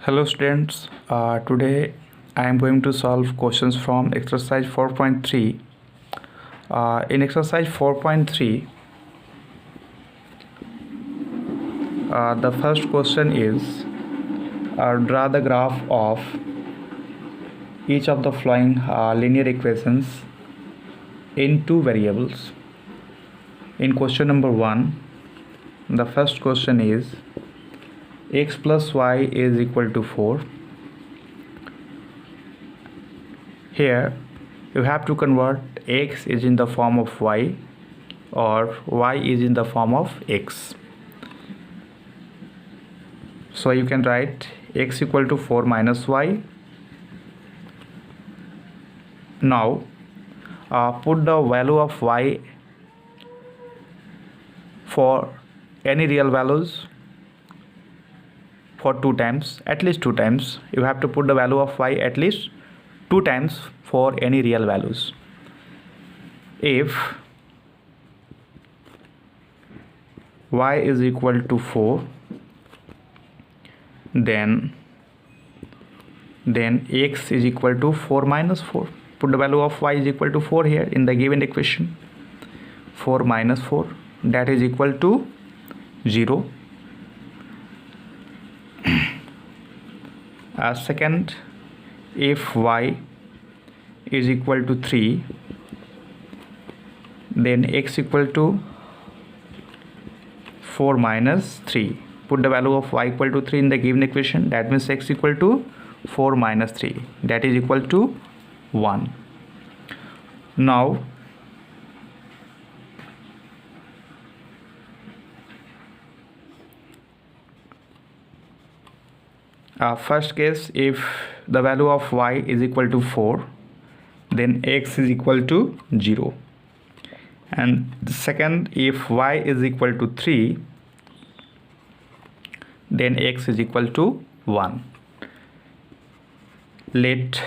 Hello students, today I am going to solve questions from exercise 4.3. In exercise 4.3, the first question is draw the graph of each of the following linear equations in two variables. In question number 1, the first question is x plus y is equal to 4. Here you have to convert x is in the form of y or y is in the form of x. So you can write x equal to 4 minus y. Now put the value of y for any real values for 2 times, at least 2 times. You have to put the value of y at least 2 times for any real values. If y is equal to 4, then x is equal to 4 minus 4. Put the value of y is equal to 4 here in the given equation. 4 minus 4, that is equal to 0. Second, if y is equal to 3, then x equal to 4 minus 3. Put the value of y equal to 3 in the given equation. That means x equal to 4 minus 3, that is equal to 1. Now first case, if the value of y is equal to 4, then x is equal to 0. And the second, if y is equal to 3, then x is equal to 1. Let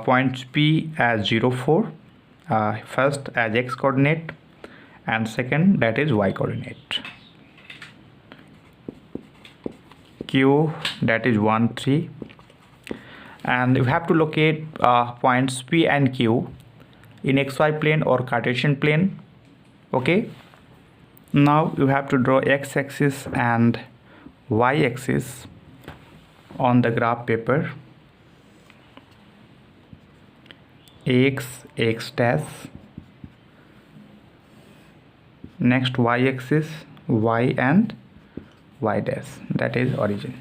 points P as 0, 4, first as x coordinate and second that is y coordinate. Q, that is 1, 3, and you have to locate points P and Q in xy plane or Cartesian plane. Okay, now you have to draw x-axis and y-axis on the graph paper. X dash, next y-axis y and y dash, that is origin.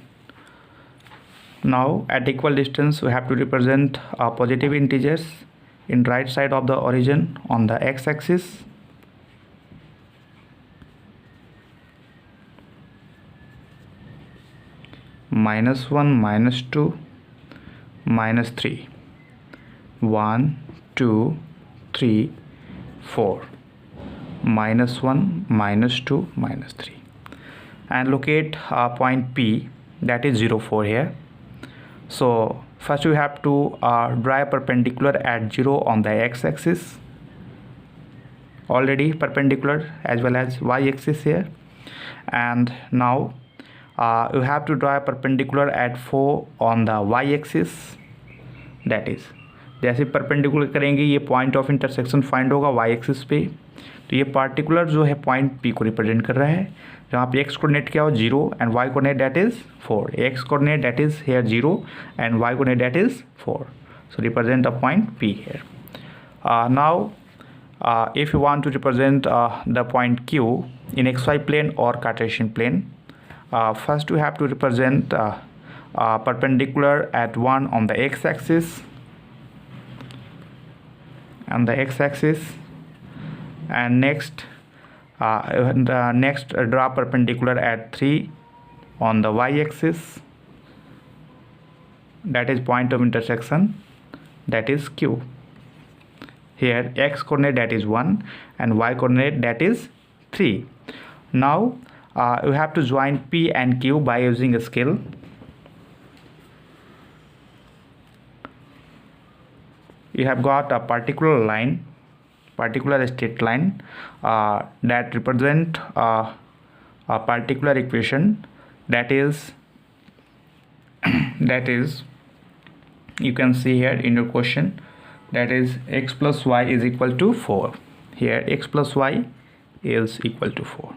Now at equal distance we have to represent positive integers in right side of the origin on the x-axis. Minus 1, minus 2, minus 3. 1, 2, 3, 4. Minus 1, minus 2, minus 3. And locate point P, that is 0, 4 here. So first we have to draw a perpendicular at 0 on the x-axis, already perpendicular, as well as y-axis here. And now you have to draw a perpendicular at 4 on the y-axis. that is, जैसे perpendicular करेंगे ये point of intersection find होगा Y axis पे, तो ये particular जो है point P को रिप्रेजेंट कर रहा है, जहाँ पे एक्स कोऑर्डिनेट क्या हो 0 and y coordinate that is 4. X coordinate that is here 0 and y coordinate that is 4. So represent the point P here. Now if you want to represent the point Q in xy plane or Cartesian plane, first you have to represent perpendicular at 1 on the x-axis and next draw perpendicular at 3 on the y-axis, that is point of intersection, that is Q. Here x coordinate that is 1 and y coordinate that is 3. Now you have to join P and Q by using a scale. You have got a particular straight line that represent a particular equation, that is that is, you can see here in your question, that is x plus y is equal to 4. Here x plus y is equal to 4.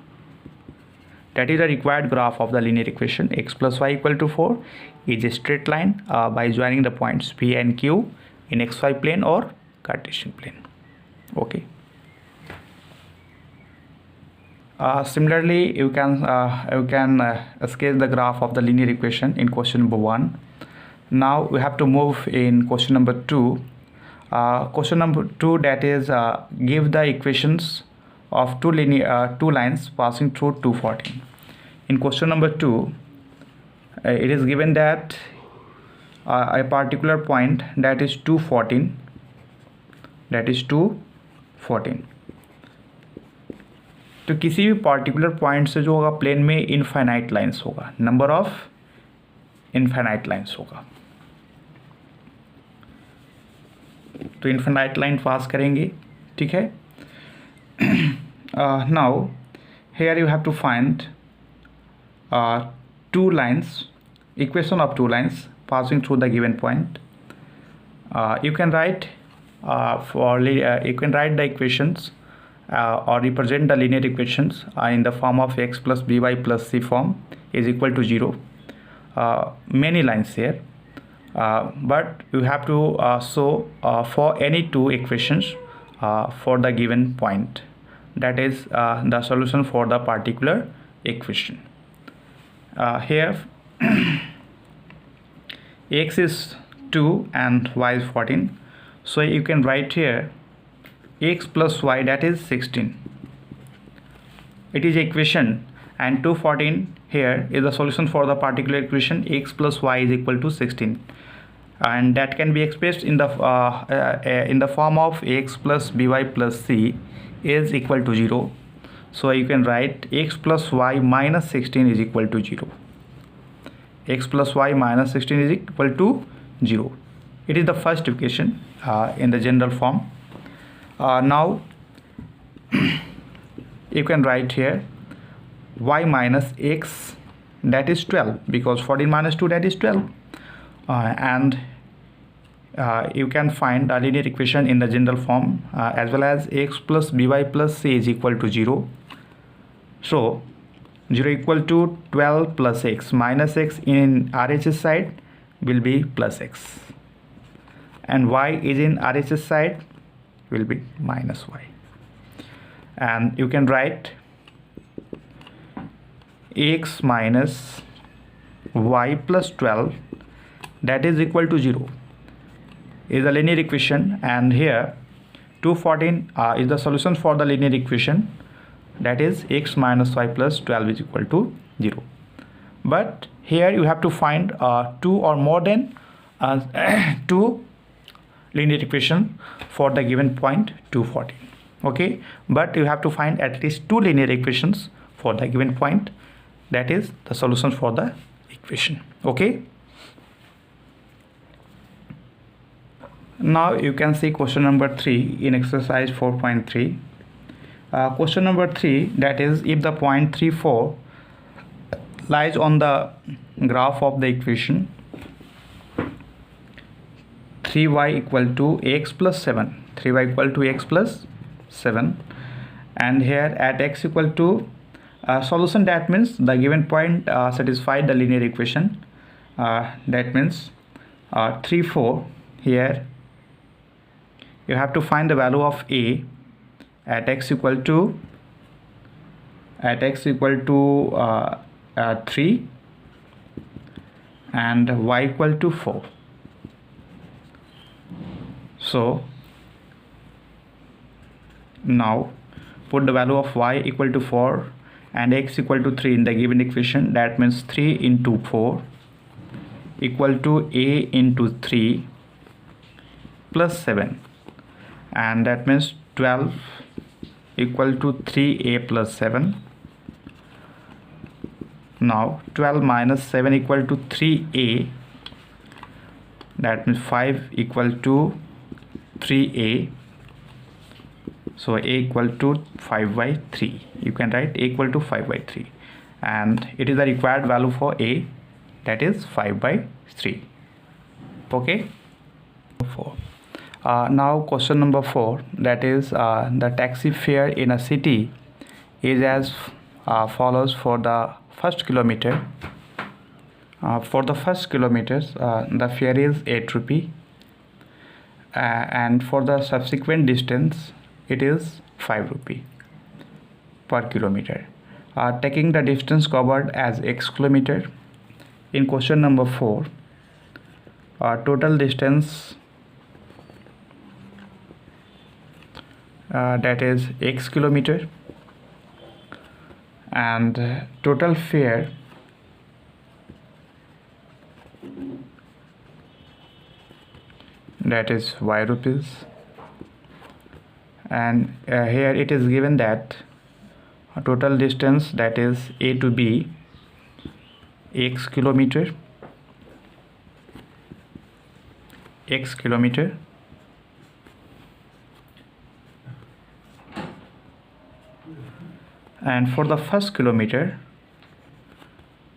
That is the required graph of the linear equation. X plus y equal to 4 is a straight line by joining the points P and Q in xy plane or Cartesian plane. Okay. Similarly, you can sketch the graph of the linear equation in question number 1. Now we have to move in question number 2. Question number 2, that is, give the equations of two lines passing through 214. In question number 2, it is given that a particular point, that is 214, तो किसी भी particular point से जो होगा plane में infinite lines होगा, number of infinite lines होगा. तो इनफाइनाइट लाइन पास करेंगे, ठीक है. Now here you have to find two lines, equation of two lines passing through the given point. You can write the equations or represent the linear equations in the form of x plus by plus c form is equal to 0. Many lines here, but you have to show for any two equations for the given point, that is the solution for the particular equation. Here x is 2 and y is 14, so you can write here x plus y, that is 16. It is equation, and 214 here is the solution for the particular equation x plus y is equal to 16, and that can be expressed in the form of x plus by plus c is equal to 0. So you can write x plus y minus 16 is equal to 0. X plus y minus 16 is equal to 0. It is the first equation in the general form. Now you can write here y minus x, that is 12, because 14 minus 2, that is 12. And you can find a linear equation in the general form as well as x plus by plus c is equal to 0. So 0 equal to 12 plus x, minus x in RHS side will be plus x, and y is in RHS side will be minus y. And you can write x minus y plus 12, that is equal to 0, is a linear equation, and here 214 is the solution for the linear equation, that is x minus y plus 12 is equal to 0. But here you have to find two or more than two linear equation for the given point 214. Okay, but you have to find at least two linear equations for the given point, that is the solution for the equation. Okay, now you can see question number 3 in exercise 4.3. Question number 3, that is, if the point 3, 4 lies on the graph of the equation 3y equal to x plus 7, 3y equal to x plus 7, and here at x equal to solution, that means the given point satisfied the linear equation, that means 3, 4. Here you have to find the value of a at x equal to 3 and y equal to 4. So now put the value of y equal to 4 and x equal to 3 in the given equation, that means 3 into 4 equal to a into 3 plus 7, and that means 12 equal to 3a plus 7. Now 12 minus 7 equal to 3a, that means 5 equal to 3a, so a equal to 5 by 3. You can write a equal to 5 by 3, and it is the required value for a, that is 5/3. Okay. 4. Now question number 4, that is the taxi fare in a city is as follows. For the first kilometer, the fare is 8 rupee, and for the subsequent distance it is 5 rupee per kilometer, taking the distance covered as x kilometer. In question number 4, total distance, that is x kilometer, and total fare, that is y rupees, and here it is given that total distance, that is A to B, x kilometer, and for the first kilometer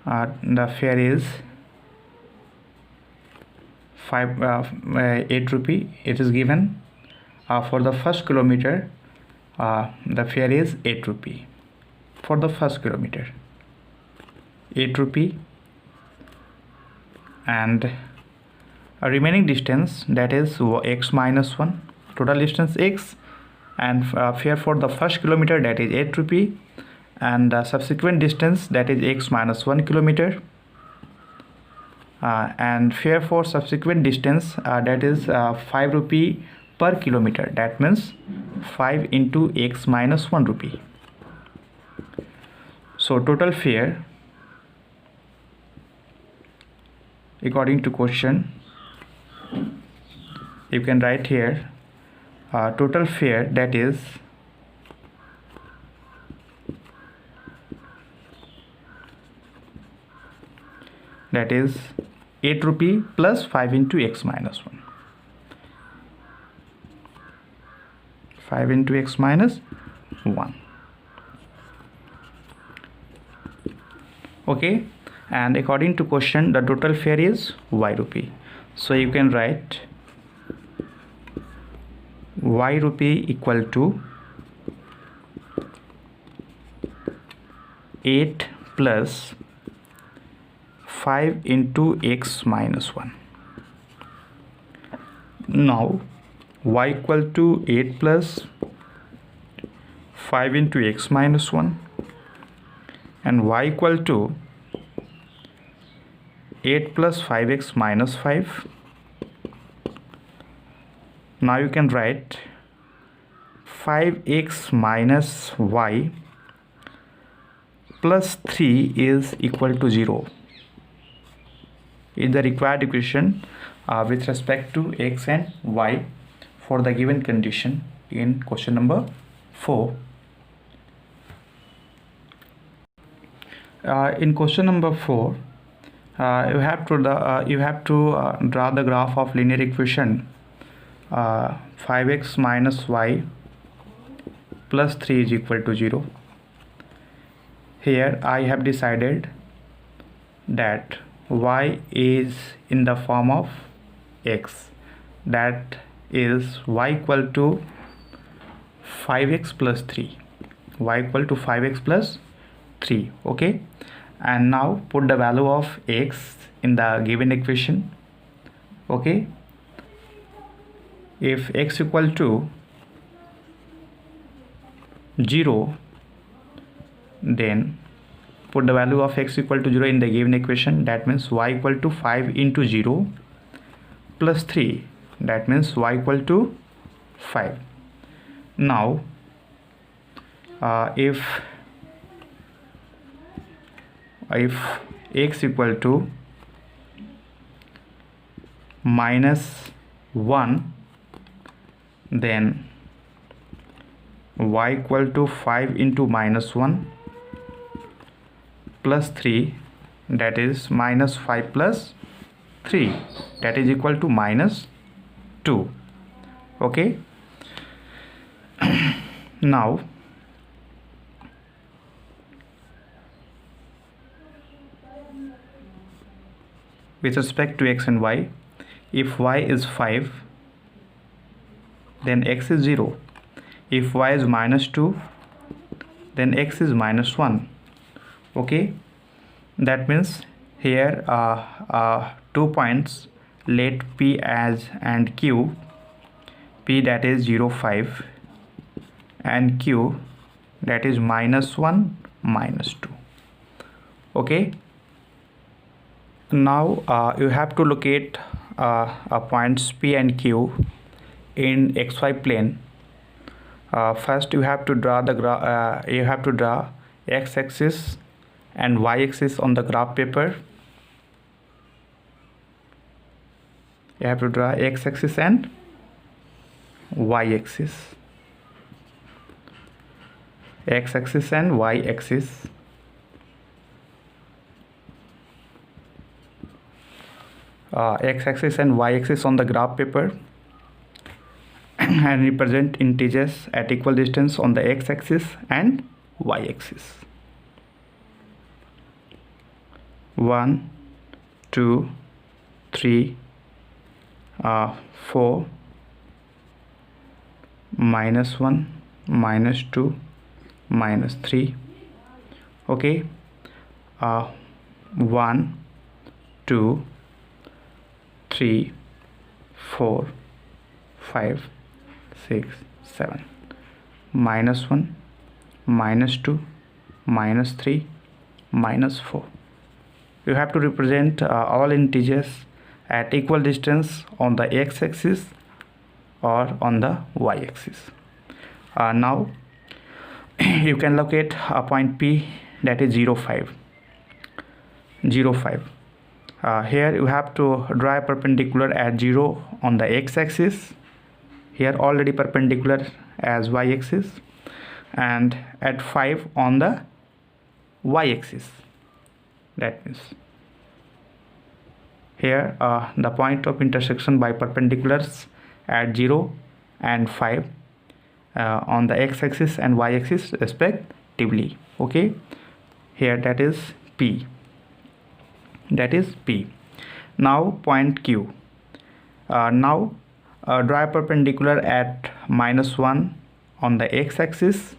the fare is 8 rupee. It is given for the first kilometer the fare is 8 rupee. For the first kilometer 8 rupee, and a remaining distance, that is x minus 1, total distance x, and fare for the first kilometer, that is 8 rupee, and the subsequent distance, that is x minus 1 kilometer, and fare for subsequent distance, that is 5 rupee per kilometer. That means 5 into x minus 1 rupee. So total fare according to question, you can write here total fare, that is that is 8 rupee plus 5 into x minus 1. 5 into x minus 1. Okay, and according to question, the total fare is y rupee. So you can write y rupee equal to 8 plus 5 into x minus 1. Now y equal to 8 plus 5 into x minus 1, and y equal to 8 plus 5x minus 5. Now you can write 5x minus y plus 3 is equal to 0 is the required equation with respect to x and y for the given condition in question number 4. In question number 4, you have to draw the graph of linear equation 5x minus y plus 3 is equal to 0. Here I have decided that y is in the form of x, that is y equal to 5x plus 3, y equal to 5x plus 3. Okay, and now put the value of x in the given equation. Okay, if x equal to 0, then put the value of x equal to 0 in the given equation. That means y equal to 5 into 0 plus 3, that means y equal to 5. Now if x equal to minus 1, then y equal to 5 into minus 1 plus 3, that is minus 5 plus 3, that is equal to minus 2. Okay, now with respect to x and y. If y is 5, then x is 0. If y is minus 2, then x is minus 1. Okay, that means here 2 points, let p as and q, p that is 0, 5, and q that is minus 1, minus 2. Okay, now you have to locate points p and q in xy plane. First you have to draw the x-axis and y-axis on the graph paper. You have to draw x-axis and y-axis. X-axis and y-axis. X-axis and y-axis on the graph paper and represent integers at equal distance on the x-axis and y-axis. 1, 2, 3, 4, minus 1, minus 2, minus 3. Okay, 1, 2, 3, 4, 5, 6, 7, minus 1, minus 2, minus 3, minus 4. You have to represent all integers at equal distance on the x-axis or on the y-axis. Now you can locate a point P, that is 0, 5. 0, 5. Here you have to draw a perpendicular at 0 on the x-axis, here already perpendicular as y-axis, and at 5 on the y-axis. That means here the point of intersection by perpendiculars at 0 and 5 on the x-axis and y-axis respectively. Okay, here that is P. That is P. Now point Q. Now draw a perpendicular at minus 1 on the x-axis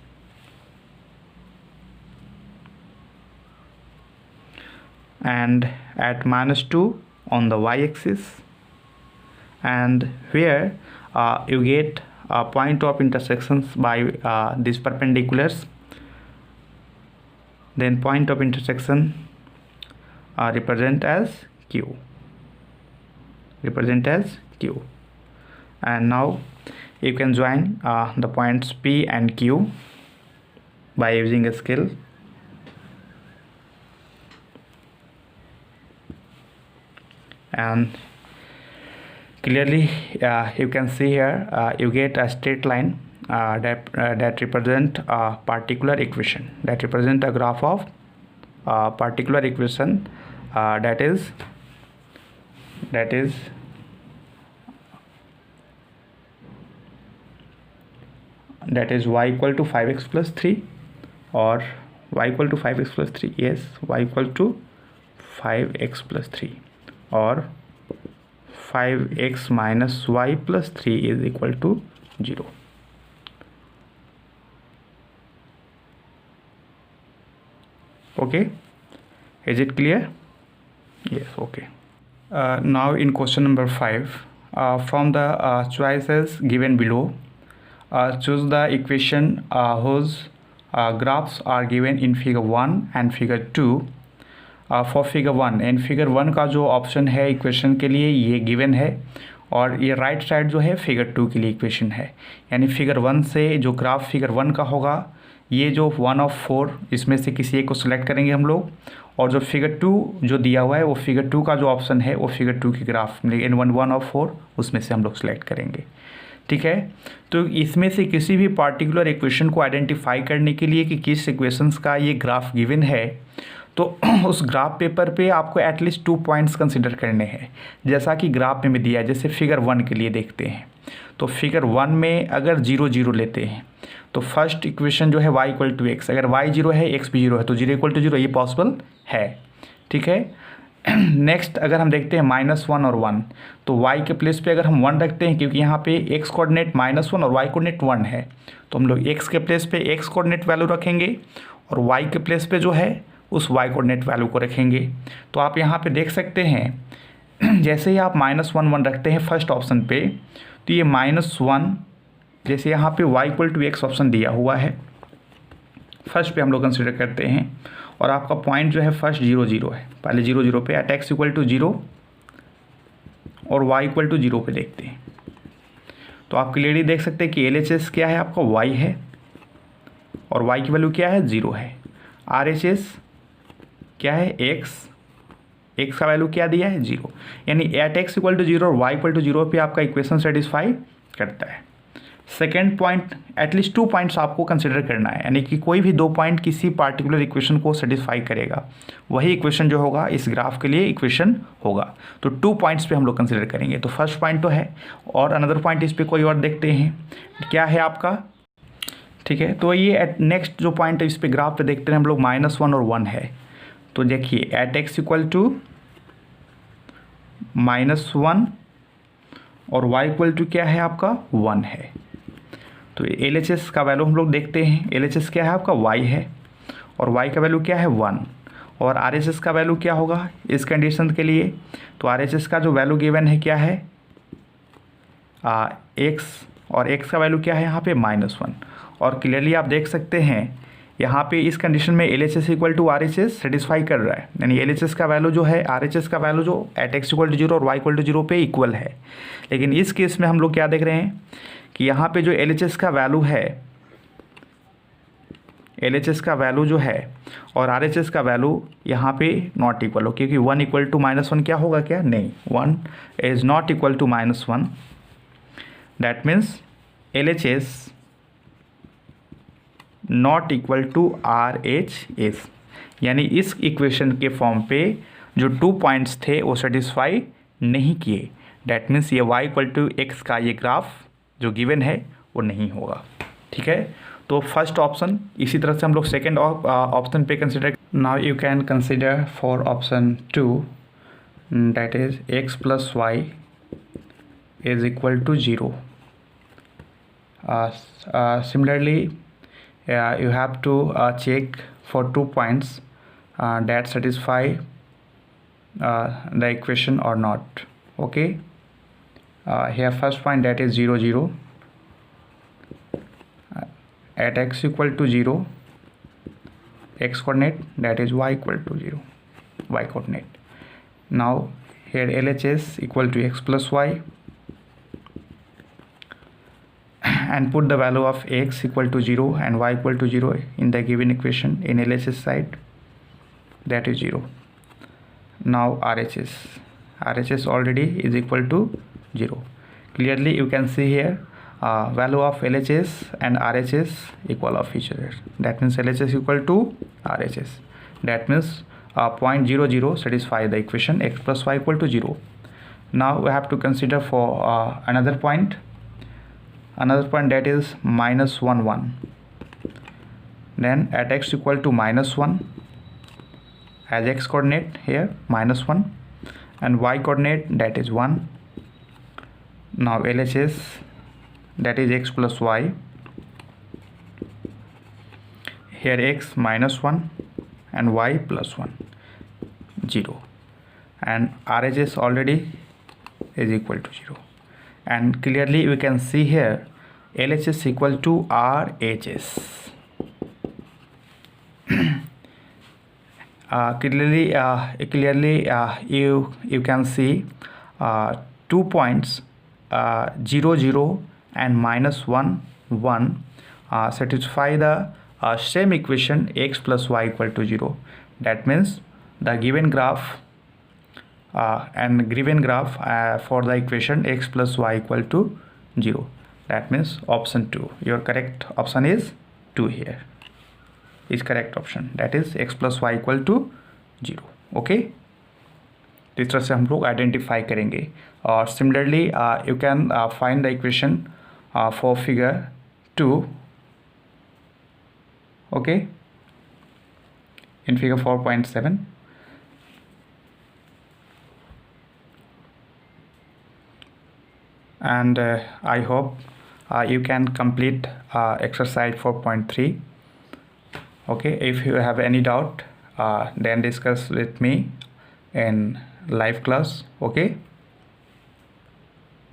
and at minus 2 on the y-axis, and where you get a point of intersections by these perpendiculars, then point of intersection represent as Q. And now you can join the points P and Q by using a scale. And clearly you can see here you get a straight line that represent a particular equation, that represent a graph of particular equation, that is y equal to 5x plus 3, or y equal to 5x plus 3. Yes, y equal to 5x plus 3, or 5x minus y plus 3 is equal to 0. Okay, is it clear? Yes. Okay. Now in question number 5, from the choices given below, choose the equation whose graphs are given in figure 1 and figure 2. For figure 1, and figure 1 का जो option है equation के लिए ये given है, और ये right side जो है फिगर 2 के लिए इक्वेशन है। यानी फिगर 1 से जो ग्राफ फिगर 1 का होगा, ये जो 1 of 4 इसमें से किसी एक को सिलेक्ट करेंगे हम लोग, और जो फिगर 2 जो दिया हुआ है वो फिगर 2 का जो ऑप्शन है वो फिगर 2 की ग्राफ लेकिन 1 of 4 उसमें से हम लोग सिलेक्ट करेंगे। ठीक है, तो इसमें से किसी भी पार्टिकुलर इक्वेशन को आइडेंटिफाई करने के लिए कि किस इक्वेशंस का ये ग्राफ गिवन है, तो उस ग्राफ पेपर पे आपको एटलीस्ट 2 पॉइंट्स कंसिडर करने हैं, जैसा कि ग्राफ में दिया है। जैसे फिगर 1 के लिए देखते हैं, तो फिगर 1 में अगर 0 0 लेते हैं तो फर्स्ट इक्वेशन जो है y इक्वल टू एक्स, अगर y 0 है x भी 0 है तो 0 इक्वल टू 0, ये पॉसिबल है। ठीक है, नेक्स्ट अगर हम देखते हैं -1 और 1, तो y के प्लेस पे अगर हम 1 रखते हैं, क्योंकि यहाँ पे x कोऑर्डिनेट -1 और y कोऑर्डिनेट 1 है, तो हम लोग x के प्लेस पे x कोऑर्डिनेट वैल्यू रखेंगे और y के प्लेस पे जो है उस y कोऑर्डिनेट वैल्यू को रखेंगे। तो आप यहाँ पे देख सकते हैं जैसे ही आप -1 रखते हैं फर्स्ट ऑप्शन पे, तो ये -1 जैसे यहाँ पे y equal to x option दिया हुआ है, फर्स्ट पे हम लोग कंसिडर करते हैं और आपका पॉइंट जो है फर्स्ट 0 0 है, पहले 0 0 पे एट x इक्वल टू 0 और y इक्वल टू 0 पे देखते हैं। तो आप क्लियरली देख सकते हैं कि LHS क्या है आपका y है और y की वैल्यू क्या है 0 है। RHS क्या है x का वैल्यू क्या दिया है 0, यानी एट x इक्वल टू 0 और y इक्वल टू 0 पे आपका इक्वेशन सेटिस्फाई करता है। सेकेंड पॉइंट, एटलीस्ट 2 पॉइंट्स आपको कंसिडर करना है, यानी कि कोई भी 2 पॉइंट किसी पार्टिकुलर इक्वेशन को सेटिस्फाई करेगा, वही इक्वेशन जो होगा इस ग्राफ के लिए इक्वेशन होगा। तो 2 पॉइंट्स पे हम लोग कंसिडर करेंगे। तो फर्स्ट पॉइंट तो है और अनदर पॉइंट इस पे कोई और देखते हैं क्या है आपका, ठीक है। तो ये नेक्स्ट जो पॉइंट है इस पे ग्राफ पे देखते हैं हम लोग -1 और 1 है। तो देखिए एट x इक्वल टू -1 और y इक्वल टू क्या है आपका 1 है। तो LHS का वैल्यू हम लोग देखते हैं, LHS क्या है आपका y है और y का वैल्यू क्या है 1 और RHS का वैल्यू क्या होगा इस कंडीशन के लिए। तो RHS का जो वैल्यू गिवन है क्या है x और x का वैल्यू क्या है यहाँ पे -1। और क्लियरली आप देख सकते हैं यहाँ पे इस कंडीशन में LHS equal to RHS satisfy कर रहा है, यानी LHS का वैल्यू जो है RHS का वैल्यू जो एट x इक्वल टू 0 और y इक्वल टू 0 पे इक्वल है। लेकिन इस केस में हम लोग क्या देख रहे हैं कि यहाँ पे जो LHS का वैल्यू है, LHS का वैल्यू जो है और RHS का वैल्यू यहाँ पे नॉट इक्वल हो, क्योंकि 1 इक्वल टू -1 क्या होगा क्या, नहीं, 1 is not equal to -1। That means LHS not equal to RHS, यानी इस इक्वेशन के फॉर्म पे जो 2 पॉइंट्स थे वो सेटिस्फाई नहीं किए। डैट मीन्स ये y इक्वल टू x का ये ग्राफ जो गिवन है वो नहीं होगा, ठीक है। तो फर्स्ट ऑप्शन, इसी तरह से हम लोग सेकेंड ऑप्शन पे consider. Now you can consider for option 2, that is x plus y is equal to 0। Similarly, you have to check for 2 points that satisfy the equation or not. Okay, here first point, that is 0 0 at x equal to 0, x coordinate, that is y equal to 0, y coordinate. Now here LHS equal to x plus y, and put the value of x equal to 0 and y equal to 0 in the given equation in LHS side, that is 0. Now RHS already is equal to 0. Clearly you can see here value of LHS and RHS equal of each other. That means LHS equal to RHS. That means point 0 0 satisfy the equation x plus y equal to 0. Now we have to consider for another point that is -1 1. Then at x equal to -1, as x coordinate here -1 and y coordinate, that is 1. Now LHS, that is x plus y, here x -1 and y plus 1, 0, and RHS already is equal to 0. And clearly we can see here LHS equal to RHS. Clearly you can see 2 points 0 0 and -1 1 satisfy the same equation x plus y equal to 0. That means the given graph for the equation x plus y equal to 0. That means option 2, your correct option is 2 here is correct option, that is x plus y equal to 0. Okay, इस तरह से हम लोग identify करेंगे। और similarly you can find the equation for figure 2, okay, in figure 4.7. and I hope you can complete exercise 4.3. okay, if you have any doubt then discuss with me in live class. Okay.